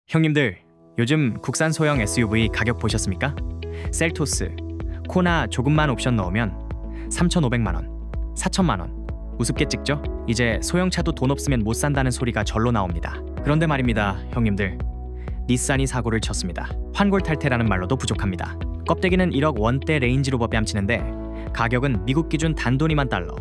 형님들, 요즘 국산 소형 SUV 가격 보셨습니까? 셀토스, 코나 조금만 옵션 넣으면 3,500만 원, 4천만 원. 우습게 찍죠? 이제 소형차도 돈 없으면 못 산다는 소리가 절로 나옵니다. 그런데 말입니다, 형님들. 닛산이 사고를 쳤습니다. 환골탈태라는 말로도 부족합니다. 껍데기는 1억 원대 레인지로버 뺨치는데 가격은 미국 기준 단돈 2만 달러,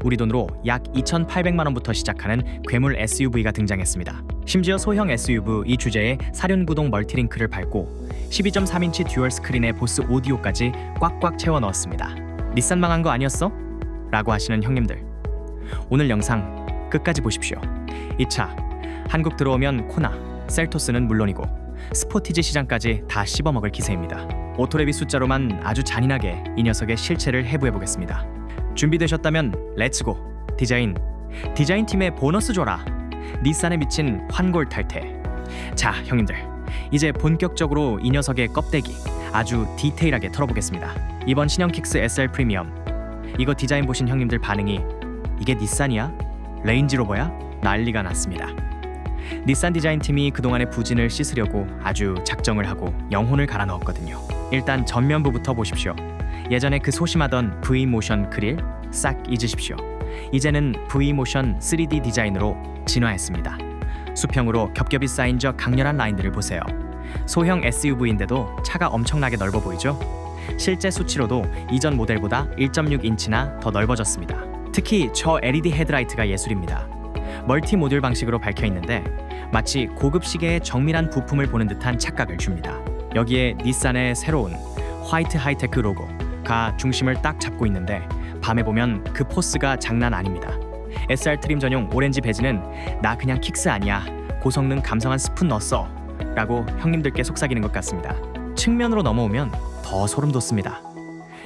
우리 돈으로 약 2,800만 원부터 시작하는 괴물 SUV가 등장했습니다. 심지어 소형 SUV 이 주제에 사륜구동 멀티링크를 밟고 12.3인치 듀얼 스크린의 보스 오디오까지 꽉꽉 채워 넣었습니다. 닛산 망한 거 아니었어? 라고 하시는 형님들, 오늘 영상 끝까지 보십시오. 이 차 한국 들어오면 코나, 셀토스는 물론이고 스포티지 시장까지 다 씹어먹을 기세입니다. 오토레비 숫자로만 아주 잔인하게 이 녀석의 실체를 해부해보겠습니다. 준비되셨다면 렛츠고! 디자인 팀에 보너스 줘라! 닛산에 미친 환골탈태. 자, 형님들, 이제 본격적으로 이 녀석의 껍데기 아주 디테일하게 털어보겠습니다. 이번 신형 킥스 SR 프리미엄, 이거 디자인 보신 형님들 반응이 이게 닛산이야? 레인지로버야? 난리가 났습니다. 닛산 디자인팀이 그동안의 부진을 씻으려고 아주 작정을 하고 영혼을 갈아 넣었거든요. 일단 전면부부터 보십시오. 예전에 그 소심하던 V모션 그릴 싹 잊으십시오. 이제는 V모션 3D 디자인으로 진화했습니다. 수평으로 겹겹이 쌓인 저 강렬한 라인들을 보세요. 소형 SUV인데도 차가 엄청나게 넓어 보이죠? 실제 수치로도 이전 모델보다 1.6인치나 더 넓어졌습니다. 특히 저 LED 헤드라이트가 예술입니다. 멀티 모듈 방식으로 밝혀 있는데 마치 고급 시계의 정밀한 부품을 보는 듯한 착각을 줍니다. 여기에 닛산의 새로운 화이트 하이테크 로고가 중심을 딱 잡고 있는데 밤에 보면 그 포스가 장난 아닙니다. SR 트림 전용 오렌지 베지는 나 그냥 킥스 아니야, 고성능 감성한 스푼 넣었어 라고 형님들께 속삭이는 것 같습니다. 측면으로 넘어오면 더 소름 돋습니다.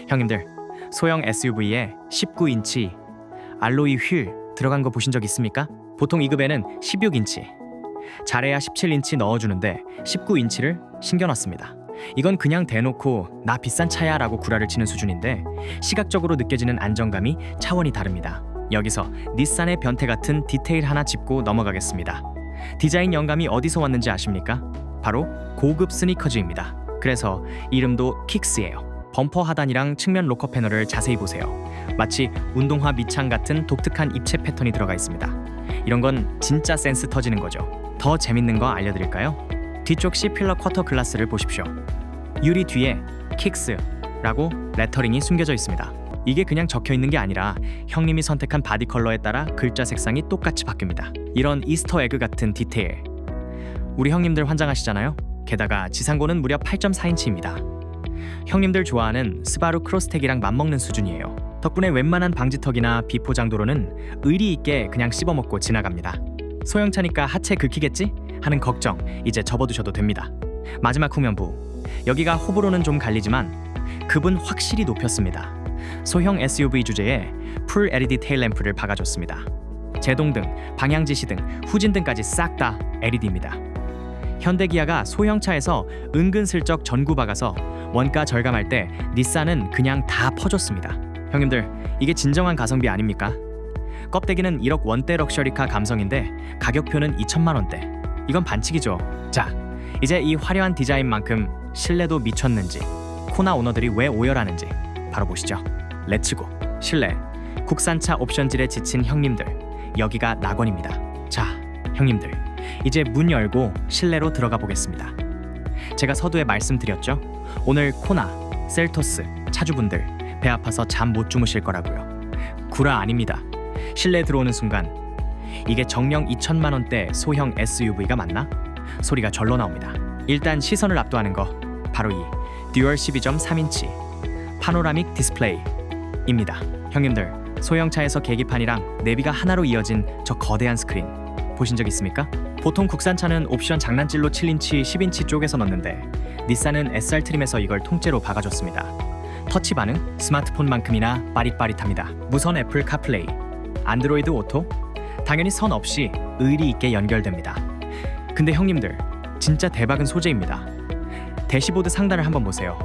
형님들, 소형 SUV에 19인치 알로이 휠 들어간 거 보신 적 있습니까? 보통 2급에는 16인치, 잘해야 17인치 넣어주는데 19인치를 신겨놨습니다. 이건 그냥 대놓고 나 비싼 차야 라고 구라를 치는 수준인데 시각적으로 느껴지는 안정감이 차원이 다릅니다. 여기서 닛산의 변태 같은 디테일 하나 짚고 넘어가겠습니다. 디자인 영감이 어디서 왔는지 아십니까? 바로 고급 스니커즈입니다. 그래서 이름도 킥스예요. 범퍼 하단이랑 측면 로커 패널을 자세히 보세요. 마치 운동화 밑창 같은 독특한 입체 패턴이 들어가 있습니다. 이런 건 진짜 센스 터지는 거죠. 더 재밌는 거 알려드릴까요? 뒤쪽 C필러 쿼터 글라스를 보십시오. 유리 뒤에 킥스라고 레터링이 숨겨져 있습니다. 이게 그냥 적혀 있는 게 아니라 형님이 선택한 바디 컬러에 따라 글자 색상이 똑같이 바뀝니다. 이런 이스터 에그 같은 디테일, 우리 형님들 환장하시잖아요? 게다가 지상고는 무려 8.4인치입니다. 형님들 좋아하는 스바루 크로스텍이랑 맞먹는 수준이에요. 덕분에 웬만한 방지턱이나 비포장 도로는 의리 있게 그냥 씹어먹고 지나갑니다. 소형차니까 하체 긁히겠지? 하는 걱정 이제 접어두셔도 됩니다. 마지막 후면부, 여기가 호불호는 좀 갈리지만 급은 확실히 높였습니다. 소형 SUV 주제에 풀 LED 테일램프를 박아줬습니다. 제동등, 방향지시 등, 후진등까지 싹 다 LED입니다. 현대기아가 소형차에서 은근슬쩍 전구 박아서 원가 절감할 때 닛산은 그냥 다 퍼줬습니다. 형님들, 이게 진정한 가성비 아닙니까? 껍데기는 1억 원대 럭셔리카 감성인데 가격표는 2천만 원대. 이건 반칙이죠. 자, 이제 이 화려한 디자인만큼 실내도 미쳤는지, 코나 오너들이 왜 오열하는지 바로 보시죠. 렛츠고! 실내, 국산차 옵션질에 지친 형님들, 여기가 낙원입니다. 자, 형님들, 이제 문 열고 실내로 들어가 보겠습니다. 제가 서두에 말씀드렸죠? 오늘 코나, 셀토스 차주분들 배 아파서 잠 못 주무실 거라고요. 구라 아닙니다. 실내 들어오는 순간 이게 정령 2천만 원대 소형 SUV가 맞나? 소리가 절로 나옵니다. 일단 시선을 압도하는 거 바로 이 듀얼 12.3인치 파노라믹 디스플레이입니다. 형님들, 소형차에서 계기판이랑 내비가 하나로 이어진 저 거대한 스크린 보신 적 있습니까? 보통 국산차는 옵션 장난질로 7인치, 10인치 쪼개서 넣는데 닛산은 SR 트림에서 이걸 통째로 박아줬습니다. 터치 반응 스마트폰만큼이나 빠릿빠릿합니다. 무선 애플 카플레이, 안드로이드 오토, 당연히 선 없이 의리 있게 연결됩니다. 근데 형님들, 진짜 대박은 소재입니다. 대시보드 상단을 한번 보세요.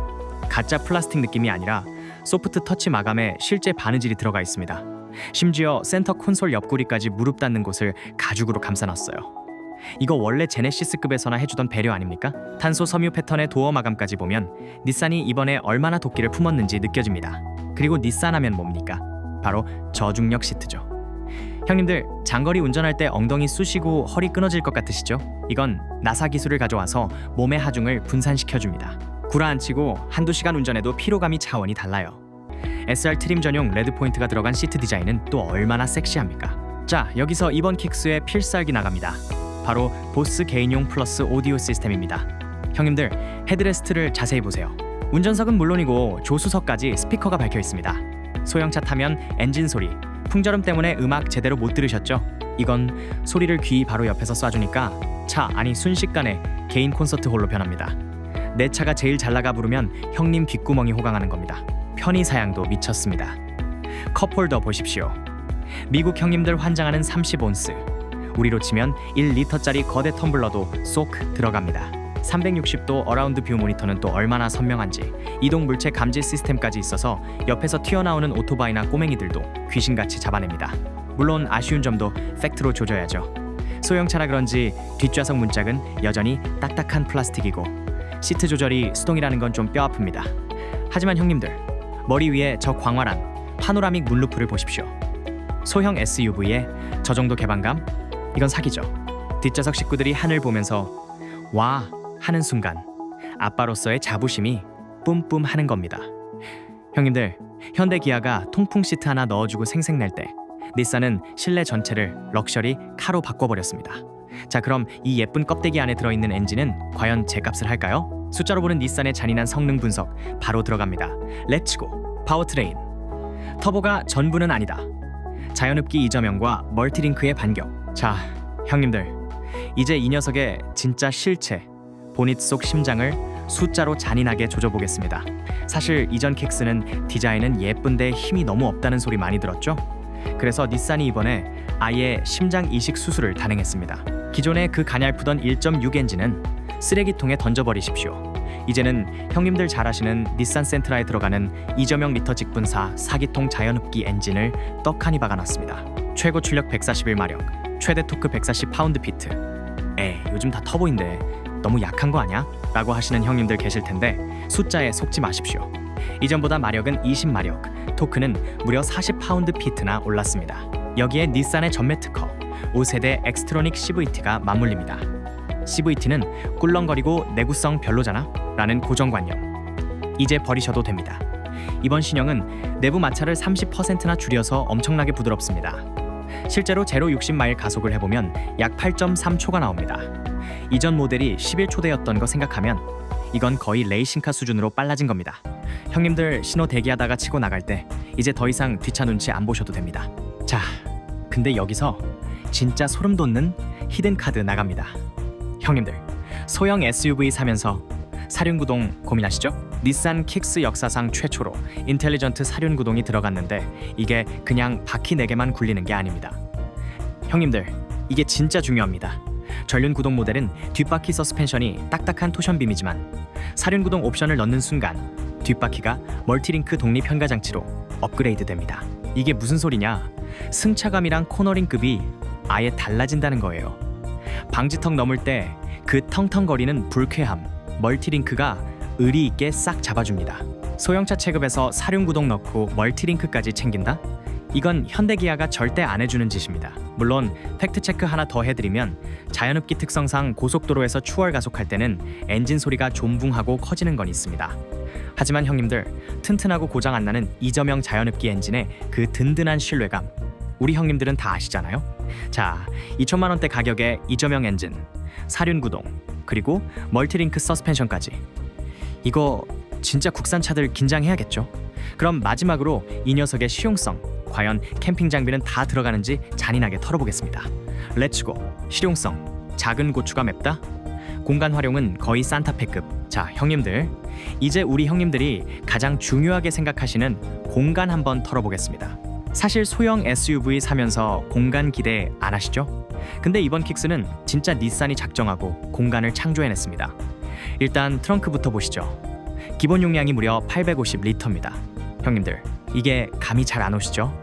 가짜 플라스틱 느낌이 아니라 소프트 터치 마감에 실제 바느질이 들어가 있습니다. 심지어 센터 콘솔 옆구리까지 무릎 닿는 곳을 가죽으로 감싸놨어요. 이거 원래 제네시스급에서나 해주던 배려 아닙니까? 탄소 섬유 패턴의 도어 마감까지 보면 닛산이 이번에 얼마나 도끼를 품었는지 느껴집니다. 그리고 닛산 하면 뭡니까? 바로 저중력 시트죠. 형님들, 장거리 운전할 때 엉덩이 쑤시고 허리 끊어질 것 같으시죠? 이건 나사 기술을 가져와서 몸의 하중을 분산시켜줍니다. 구라앉히고 한두 시간 운전해도 피로감이 차원이 달라요. SR 트림 전용 레드 포인트가 들어간 시트 디자인은 또 얼마나 섹시합니까? 자, 여기서 이번 킥스의 필살기 나갑니다. 바로 보스 개인용 플러스 오디오 시스템입니다. 형님들, 헤드레스트를 자세히 보세요. 운전석은 물론이고 조수석까지 스피커가 박혀 있습니다. 소형차 타면 엔진 소리, 풍절음 때문에 음악 제대로 못 들으셨죠? 이건 소리를 귀 바로 옆에서 쏴주니까 차, 아니 순식간에 개인 콘서트 홀로 변합니다. 내 차가 제일 잘 나가 부르면 형님 뒷구멍이 호강하는 겁니다. 편의 사양도 미쳤습니다. 컵홀더 보십시오. 미국 형님들 환장하는 30온스, 우리로 치면 1리터짜리 거대 텀블러도 쏙 들어갑니다. 360도 어라운드 뷰 모니터는 또 얼마나 선명한지, 이동 물체 감지 시스템까지 있어서 옆에서 튀어나오는 오토바이나 꼬맹이들도 귀신같이 잡아냅니다. 물론 아쉬운 점도 팩트로 조져야죠. 소형차라 그런지 뒷좌석 문짝은 여전히 딱딱한 플라스틱이고 시트 조절이 수동이라는 건 좀 뼈아픕니다. 하지만 형님들, 머리 위에 저 광활한 파노라믹 문루프를 보십시오. 소형 SUV에 저 정도 개방감? 이건 사기죠. 뒷좌석 식구들이 하늘 보면서 와 하는 순간 아빠로서의 자부심이 뿜뿜 하는 겁니다. 형님들, 현대 기아가 통풍 시트 하나 넣어주고 생색낼 때 닛산은 실내 전체를 럭셔리 카로 바꿔버렸습니다. 자, 그럼 이 예쁜 껍데기 안에 들어있는 엔진은 과연 제값을 할까요? 숫자로 보는 닛산의 잔인한 성능 분석 바로 들어갑니다. 렛츠고! 파워트레인. 터보가 전부는 아니다. 자연흡기 이저명과 멀티링크의 반격. 자, 형님들, 이제 이 녀석의 진짜 실체, 보닛 속 심장을 숫자로 잔인하게 조져보겠습니다. 사실 이전 킥스는 디자인은 예쁜데 힘이 너무 없다는 소리 많이 들었죠? 그래서 닛산이 이번에 아예 심장 이식 수술을 단행했습니다. 기존의 그 가냘프던 1.6 엔진은 쓰레기통에 던져버리십시오. 이제는 형님들 잘 아시는 닛산 센트라에 들어가는 이저명 리터 직분사 4기통 자연흡기 엔진을 떡하니 박아놨습니다. 최고 출력 141마력, 최대 토크 140파운드-피트. 에이, 요즘 다 터보인데 너무 약한 거 아냐? 라고 하시는 형님들 계실 텐데 숫자에 속지 마십시오. 이전보다 마력은 20마력, 토크는 무려 40파운드-피트나 올랐습니다. 여기에 닛산의 전매 특허 5세대 엑스트로닉 CVT가 맞물립니다. CVT는 꿀렁거리고 내구성 별로잖아? 라는 고정관념, 이제 버리셔도 됩니다. 이번 신형은 내부 마찰을 30%나 줄여서 엄청나게 부드럽습니다. 실제로 제로 60마일 가속을 해보면 약 8.3초가 나옵니다. 이전 모델이 11초대였던 거 생각하면 이건 거의 레이싱카 수준으로 빨라진 겁니다. 형님들 신호 대기하다가 치고 나갈 때 이제 더 이상 뒷차 눈치 안 보셔도 됩니다. 자, 근데 여기서 진짜 소름 돋는 히든 카드 나갑니다. 형님들, 소형 SUV 사면서 사륜구동 고민하시죠? 닛산 킥스 역사상 최초로 인텔리전트 사륜구동이 들어갔는데 이게 그냥 바퀴 4개만 굴리는 게 아닙니다. 형님들, 이게 진짜 중요합니다. 전륜구동 모델은 뒷바퀴 서스펜션이 딱딱한 토션빔이지만 사륜구동 옵션을 넣는 순간 뒷바퀴가 멀티링크 독립 현가 장치로 업그레이드 됩니다. 이게 무슨 소리냐? 승차감이랑 코너링급이 아예 달라진다는 거예요. 방지턱 넘을 때 그 텅텅거리는 불쾌함, 멀티링크가 의리 있게 싹 잡아줍니다. 소형차 체급에서 사륜구동 넣고 멀티링크까지 챙긴다? 이건 현대기아가 절대 안 해주는 짓입니다. 물론 팩트체크 하나 더 해드리면 자연흡기 특성상 고속도로에서 추월 가속할 때는 엔진 소리가 존붕하고 커지는 건 있습니다. 하지만 형님들, 튼튼하고 고장 안 나는 이저명 자연흡기 엔진의 그 든든한 신뢰감, 우리 형님들은 다 아시잖아요? 자, 2천만 원대 가격에 이저명 엔진, 사륜구동, 그리고 멀티링크 서스펜션까지. 이거 진짜 국산 차들 긴장해야겠죠? 그럼 마지막으로 이 녀석의 실용성, 과연 캠핑 장비는 다 들어가는지 잔인하게 털어보겠습니다. 렛츠고! 실용성, 작은 고추가 맵다? 공간 활용은 거의 산타페급. 자, 형님들, 이제 우리 형님들이 가장 중요하게 생각하시는 공간 한번 털어보겠습니다. 사실 소형 SUV 사면서 공간 기대 안 하시죠? 근데 이번 킥스는 진짜 닛산이 작정하고 공간을 창조해냈습니다. 일단 트렁크부터 보시죠. 기본 용량이 무려 850리터입니다. 형님들, 이게 감이 잘 안 오시죠?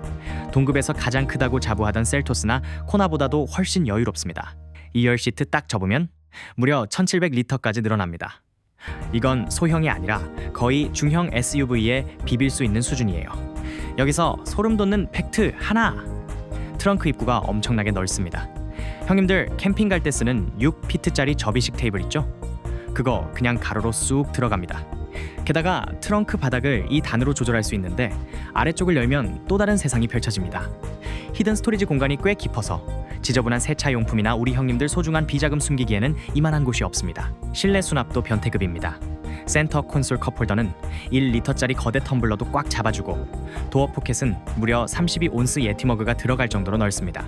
동급에서 가장 크다고 자부하던 셀토스나 코나보다도 훨씬 여유롭습니다. 2열 시트 딱 접으면 무려 1700리터까지 늘어납니다. 이건 소형이 아니라 거의 중형 SUV에 비빌 수 있는 수준이에요. 여기서 소름 돋는 팩트 하나! 트렁크 입구가 엄청나게 넓습니다. 형님들 캠핑 갈 때 쓰는 6피트짜리 접이식 테이블 있죠? 그거 그냥 가로로 쑥 들어갑니다. 게다가 트렁크 바닥을 이 단으로 조절할 수 있는데 아래쪽을 열면 또 다른 세상이 펼쳐집니다. 히든 스토리지 공간이 꽤 깊어서 지저분한 세차용품이나 우리 형님들 소중한 비자금 숨기기에는 이만한 곳이 없습니다. 실내 수납도 변태급입니다. 센터 콘솔 컵홀더는 1리터짜리 거대 텀블러도 꽉 잡아주고 도어 포켓은 무려 32온스 예티머그가 들어갈 정도로 넓습니다.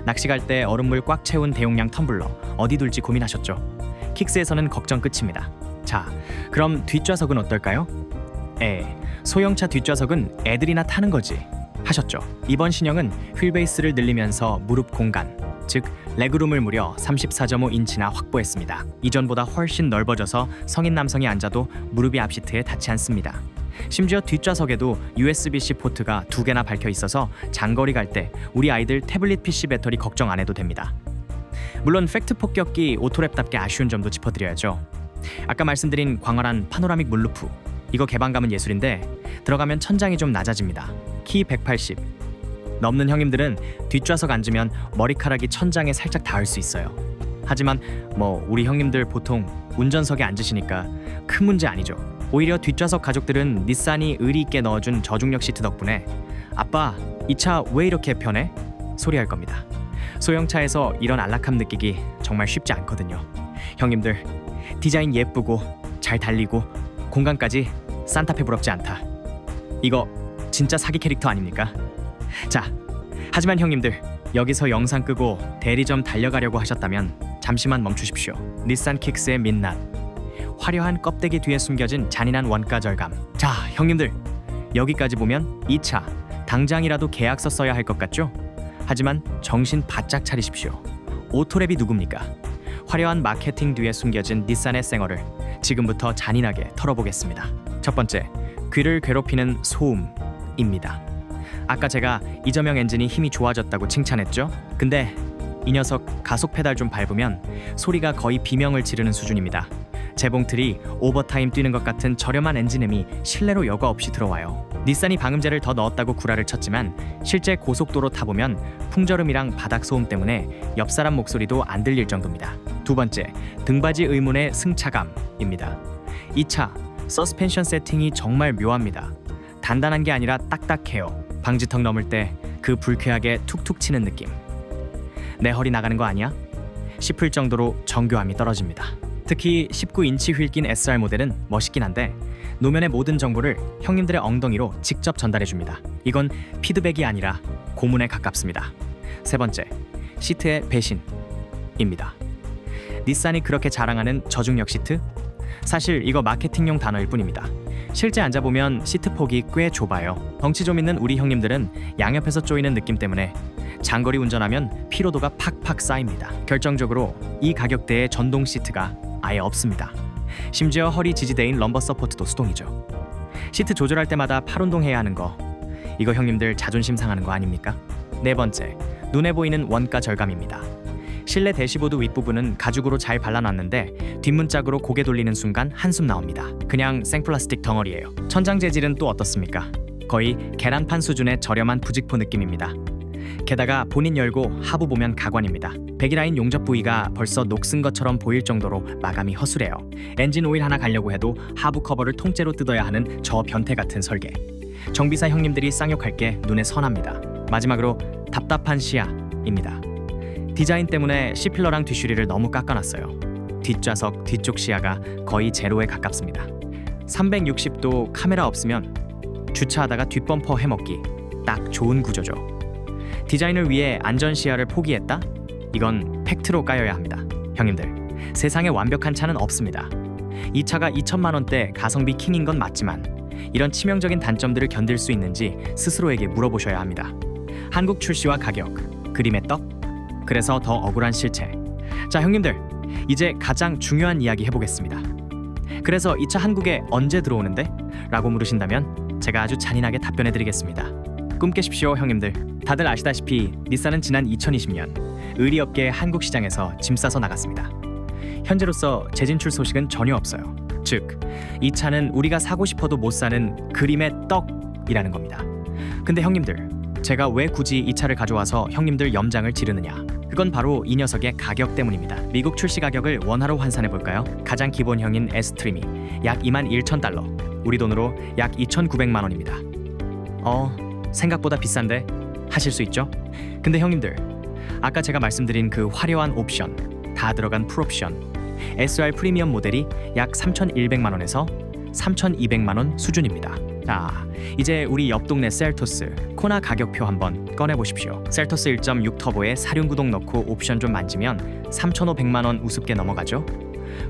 낚시 갈 때 얼음물 꽉 채운 대용량 텀블러 어디 둘지 고민하셨죠? 킥스에서는 걱정 끝입니다. 자, 그럼 뒷좌석은 어떨까요? 소형차 뒷좌석은 애들이나 타는 거지 하셨죠? 이번 신형은 휠베이스를 늘리면서 무릎 공간, 즉 레그룸을 무려 34.5인치나 확보했습니다. 이전보다 훨씬 넓어져서 성인 남성이 앉아도 무릎이 앞시트에 닿지 않습니다. 심지어 뒷좌석에도 USB-C 포트가 2개나 박혀 있어서 장거리 갈 때 우리 아이들 태블릿 PC 배터리 걱정 안 해도 됩니다. 물론 팩트 폭격기 오토랩답게 아쉬운 점도 짚어드려야죠. 아까 말씀드린 광활한 파노라믹 문루프, 이거 개방감은 예술인데 들어가면 천장이 좀 낮아집니다. 키 180 넘는 형님들은 뒷좌석 앉으면 머리카락이 천장에 살짝 닿을 수 있어요. 하지만 우리 형님들 보통 운전석에 앉으시니까 큰 문제 아니죠. 오히려 뒷좌석 가족들은 닛산이 의리 있게 넣어준 저중력 시트 덕분에 아빠, 이 차 왜 이렇게 편해? 소리할 겁니다. 소형차에서 이런 안락함 느끼기 정말 쉽지 않거든요. 형님들, 디자인 예쁘고 잘 달리고 공간까지 산타페 부럽지 않다. 이거 진짜 사기 캐릭터 아닙니까? 자, 하지만 형님들, 여기서 영상 끄고 대리점 달려가려고 하셨다면 잠시만 멈추십시오. 닛산 킥스의 민낯, 화려한 껍데기 뒤에 숨겨진 잔인한 원가 절감. 자, 형님들, 여기까지 보면 이 차 당장이라도 계약서 써야 할 것 같죠? 하지만 정신 바짝 차리십시오. 오토랩이 누굽니까? 화려한 마케팅 뒤에 숨겨진 닛산의 쌩얼을 지금부터 잔인하게 털어보겠습니다. 첫 번째, 귀를 괴롭히는 소음입니다. 아까 제가 이저명 엔진이 힘이 좋아졌다고 칭찬했죠? 근데 이 녀석 가속 페달 좀 밟으면 소리가 거의 비명을 지르는 수준입니다. 재봉틀이 오버타임 뛰는 것 같은 저렴한 엔진음이 실내로 여과 없이 들어와요. 닛산이 방음제를 더 넣었다고 구라를 쳤지만 실제 고속도로 타보면 풍절음이랑 바닥 소음 때문에 옆 사람 목소리도 안 들릴 정도입니다. 두 번째, 등받이 의문의 승차감입니다. 이 차 서스펜션 세팅이 정말 묘합니다. 단단한 게 아니라 딱딱해요. 방지턱 넘을 때 그 불쾌하게 툭툭 치는 느낌. 내 허리 나가는 거 아니야? 싶을 정도로 정교함이 떨어집니다. 특히 19인치 휠 낀 SR 모델은 멋있긴 한데 노면의 모든 정보를 형님들의 엉덩이로 직접 전달해줍니다. 이건 피드백이 아니라 고문에 가깝습니다. 세 번째, 시트의 배신입니다. 닛산이 그렇게 자랑하는 저중력 시트? 사실 이거 마케팅용 단어일 뿐입니다. 실제 앉아보면 시트 폭이 꽤 좁아요. 덩치 좀 있는 우리 형님들은 양옆에서 쪼이는 느낌 때문에 장거리 운전하면 피로도가 팍팍 쌓입니다. 결정적으로 이 가격대의 전동 시트가 아예 없습니다. 심지어 허리 지지대인 럼버 서포트도 수동이죠. 시트 조절할 때마다 팔 운동해야 하는 거, 이거 형님들 자존심 상하는 거 아닙니까? 네 번째, 눈에 보이는 원가 절감입니다. 실내 대시보드 윗부분은 가죽으로 잘 발라놨는데 뒷문짝으로 고개 돌리는 순간 한숨 나옵니다. 그냥 생플라스틱 덩어리예요. 천장 재질은 또 어떻습니까? 거의 계란판 수준의 저렴한 부직포 느낌입니다. 게다가 본인 열고 하부 보면 가관입니다. 배기라인 용접 부위가 벌써 녹슨 것처럼 보일 정도로 마감이 허술해요. 엔진 오일 하나 가려고 해도 하부 커버를 통째로 뜯어야 하는 저 변태 같은 설계. 정비사 형님들이 쌍욕할 게 눈에 선합니다. 마지막으로 답답한 시야입니다. 디자인 때문에 C필러랑 뒷슈리를 너무 깎아놨어요. 뒷좌석 뒤쪽 시야가 거의 제로에 가깝습니다. 360도 카메라 없으면 주차하다가 뒷범퍼 해먹기 딱 좋은 구조죠. 디자인을 위해 안전 시야를 포기했다? 이건 팩트로 까여야 합니다. 형님들, 세상에 완벽한 차는 없습니다. 이 차가 2천만 원대 가성비 킹인 건 맞지만 이런 치명적인 단점들을 견딜 수 있는지 스스로에게 물어보셔야 합니다. 한국 출시와 가격, 그림의 떡? 그래서 더 억울한 실체. 자, 형님들, 이제 가장 중요한 이야기 해보겠습니다. 그래서 이 차 한국에 언제 들어오는데? 라고 물으신다면 제가 아주 잔인하게 답변해드리겠습니다. 꿈 깨십시오, 형님들. 다들 아시다시피 닛산은 지난 2020년 의리없게 한국 시장에서 짐 싸서 나갔습니다. 현재로서 재진출 소식은 전혀 없어요. 즉, 이 차는 우리가 사고 싶어도 못 사는 그림의 떡이라는 겁니다. 근데 형님들, 제가 왜 굳이 이 차를 가져와서 형님들 염장을 지르느냐? 그건 바로 이 녀석의 가격 때문입니다. 미국 출시 가격을 원화로 환산해 볼까요? 가장 기본형인 S트림이 약 21,000달러, 우리 돈으로 약 2,900만 원입니다. 생각보다 비싼데 하실 수 있죠? 근데 형님들, 아까 제가 말씀드린 그 화려한 옵션, 다 들어간 풀옵션 SR 프리미엄 모델이 약 3,100만 원에서 3,200만 원 수준입니다. 자, 이제 우리 옆 동네 셀토스 코나 가격표 한번 꺼내 보십시오. 셀토스 1.6 터보에 사륜 구동 넣고 옵션 좀 만지면 3,500만 원 우습게 넘어가죠.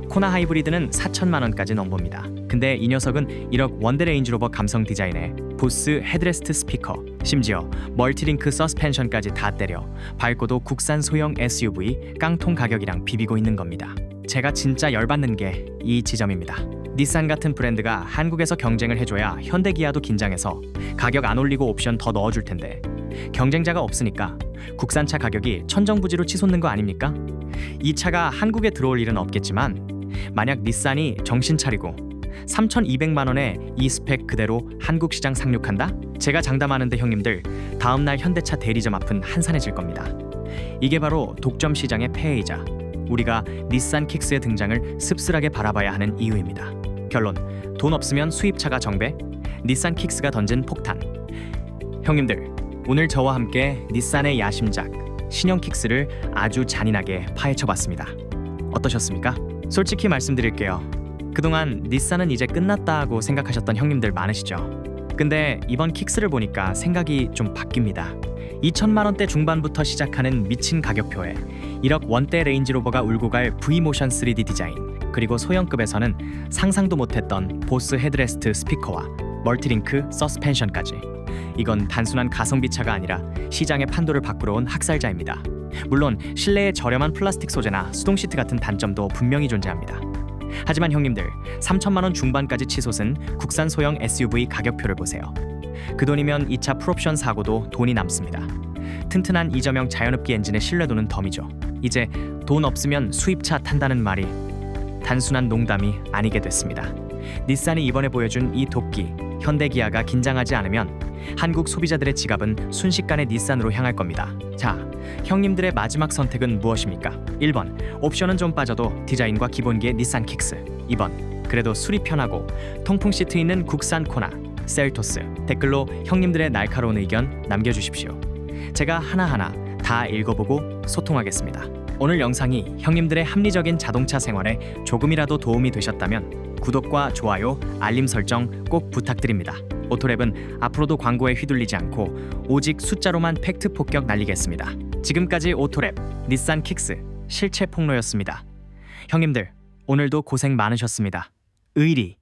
코나 하이브리드는 4천만 원까지 넘봅니다. 근데 이 녀석은 1억 원대 레인지로버 감성 디자인에 보스 헤드레스트 스피커, 심지어 멀티링크 서스펜션까지 다 때려 밝고도 국산 소형 SUV 깡통 가격이랑 비비고 있는 겁니다. 제가 진짜 열받는 게 이 지점입니다. 닛산 같은 브랜드가 한국에서 경쟁을 해줘야 현대기아도 긴장해서 가격 안 올리고 옵션 더 넣어줄 텐데 경쟁자가 없으니까 국산차 가격이 천정부지로 치솟는 거 아닙니까? 이 차가 한국에 들어올 일은 없겠지만 만약 닛산이 정신 차리고 3,200만 원에 이 스펙 그대로 한국 시장 상륙한다? 제가 장담하는데 형님들, 다음날 현대차 대리점 앞은 한산해질 겁니다. 이게 바로 독점 시장의 폐해이자 우리가 닛산 킥스의 등장을 씁쓸하게 바라봐야 하는 이유입니다. 결론, 돈 없으면 수입차가 정배, 닛산 킥스가 던진 폭탄. 형님들, 오늘 저와 함께 닛산의 야심작 신형 킥스를 아주 잔인하게 파헤쳐봤습니다. 어떠셨습니까? 솔직히 말씀드릴게요. 그동안 닛산은 이제 끝났다 하고 생각하셨던 형님들 많으시죠? 근데 이번 킥스를 보니까 생각이 좀 바뀝니다. 2천만 원대 중반부터 시작하는 미친 가격표에 1억 원대 레인지로버가 울고 갈 V모션 3D 디자인, 그리고 소형급에서는 상상도 못했던 보스 헤드레스트 스피커와 멀티링크 서스펜션까지. 이건 단순한 가성비 차가 아니라 시장의 판도를 바꾸러 온 학살자입니다. 물론 실내에 저렴한 플라스틱 소재나 수동 시트 같은 단점도 분명히 존재합니다. 하지만 형님들, 3천만 원 중반까지 치솟은 국산 소형 SUV 가격표를 보세요. 그 돈이면 이 차 풀옵션 사고도 돈이 남습니다. 튼튼한 이저명 자연흡기 엔진의 신뢰도는 덤이죠. 이제 돈 없으면 수입차 탄다는 말이 단순한 농담이 아니게 됐습니다. 닛산이 이번에 보여준 이 도끼, 현대기아가 긴장하지 않으면 한국 소비자들의 지갑은 순식간에 닛산으로 향할 겁니다. 자, 형님들의 마지막 선택은 무엇입니까? 1번, 옵션은 좀 빠져도 디자인과 기본기의 닛산 킥스. 2번, 그래도 수리 편하고 통풍 시트 있는 국산 코나, 셀토스. 댓글로 형님들의 날카로운 의견 남겨주십시오. 제가 하나하나 다 읽어보고 소통하겠습니다. 오늘 영상이 형님들의 합리적인 자동차 생활에 조금이라도 도움이 되셨다면 구독과 좋아요, 알림 설정 꼭 부탁드립니다. 오토랩은 앞으로도 광고에 휘둘리지 않고 오직 숫자로만 팩트 폭격 날리겠습니다. 지금까지 오토랩 닛산 킥스 실체 폭로였습니다. 형님들, 오늘도 고생 많으셨습니다. 의리